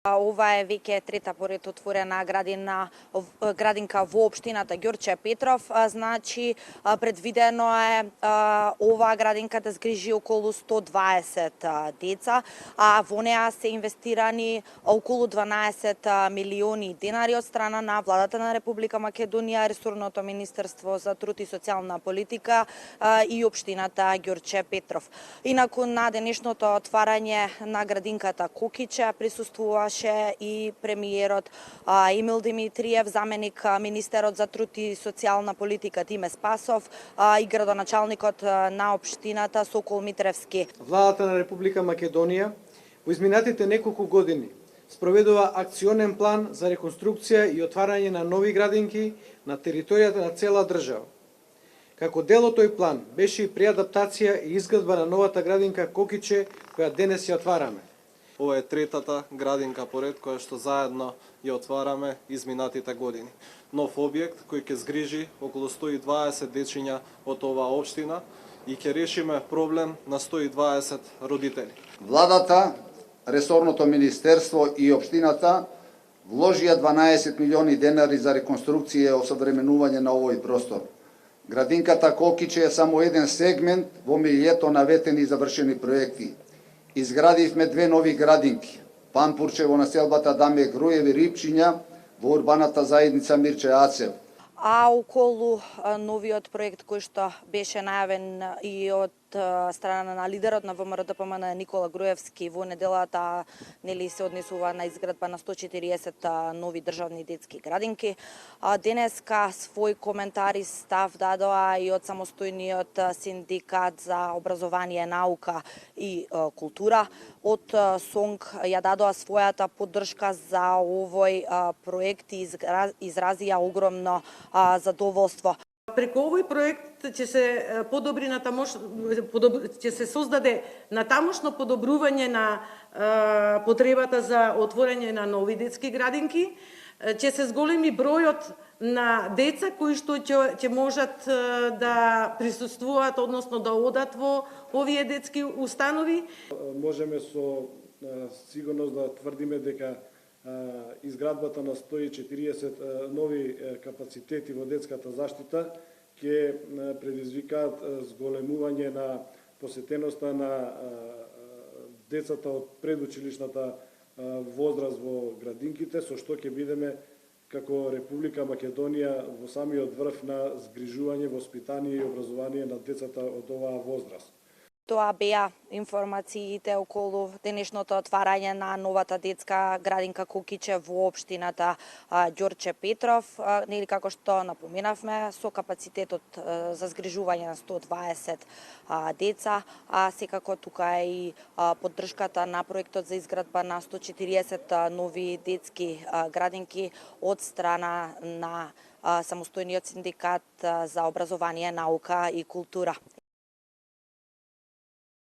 Ова е веќе трета поред отворена градинка во општината Ѓорче Петров. Значи, предвидено е оваа градинка да згрижи околу 120 деца, а во неа се инвестирани околу 12 милиони денари од страна на владата на Република Македонија, ресорното Министерство за труд и социјална политика и општината Ѓорче Петров. Инаку на денешното отварање на градинката Кокиче присуствуваше и премиерот Емил Димитриев, заменик министерот за труд и социјална политика Тиме Спасов и градоначалникот на општината Сокол Митревски. Владата на Република Македонија во изминатите неколку години спроведува акционен план за реконструкција и отварање на нови градинки на територијата на цела држава. Како дел од тој план беше и преадаптација и изградба на новата градинка Кокиче, која денес ја отвараме. Ова е третата градинка поред која што заедно ја отвараме изминатите години. Нов објект кој ќе згрижи околу 120 дечиња од оваа општина и ќе решиме проблем на 120 родители. Владата, ресорното министерство и општината вложија 12 милиони денари за реконструкција и осовременување на овој простор. Градинката Кокиче е само еден сегмент во милието наветени и завршени проекти. Изградивме две нови градинки. Пампурче во населбата Даме Груеви Рипчиња во урбаната заедница Мирче Ацев. А околу новиот проект кој што беше најавен и од страна на лидерот на ВМРО-ДПМН Никола Груевски во неделата, нели се однесува на изградба на 140 нови државни детски градинки. Денеска свој коментар и став дадоа и од самостојниот синдикат за образование, наука и култура. Од СОНГ ја дадоа својата поддршка за овој проект и изразија огромно задоволство. Преку овој проект ќе се подобри ќе се создаде натамошно подобрување на потребата за отворање на нови детски градинки, ќе се зголеми бројот на деца кои што ќе можат да присуствуваат, односно да одат во овие детски установи. Можеме со сигурност да тврдиме дека изградбата на 140 нови капацитети во детската заштита ќе предизвикаат зголемување на посетеноста на децата од предучилишната возраст во градинките, со што ќе бидеме како Република Македонија во самиот врв на згрижување, воспитание и образование на децата од оваа возраст. Тоа беа информациите околу денешното отварање на новата детска градинка Кокиче во општината Ѓорче Петров, нели како што напоменавме, со капацитетот за згрижување на 120 деца, а секако тука е и поддршката на проектот за изградба на 140 нови детски градинки од страна на самостојниот синдикат за образование, наука и култура.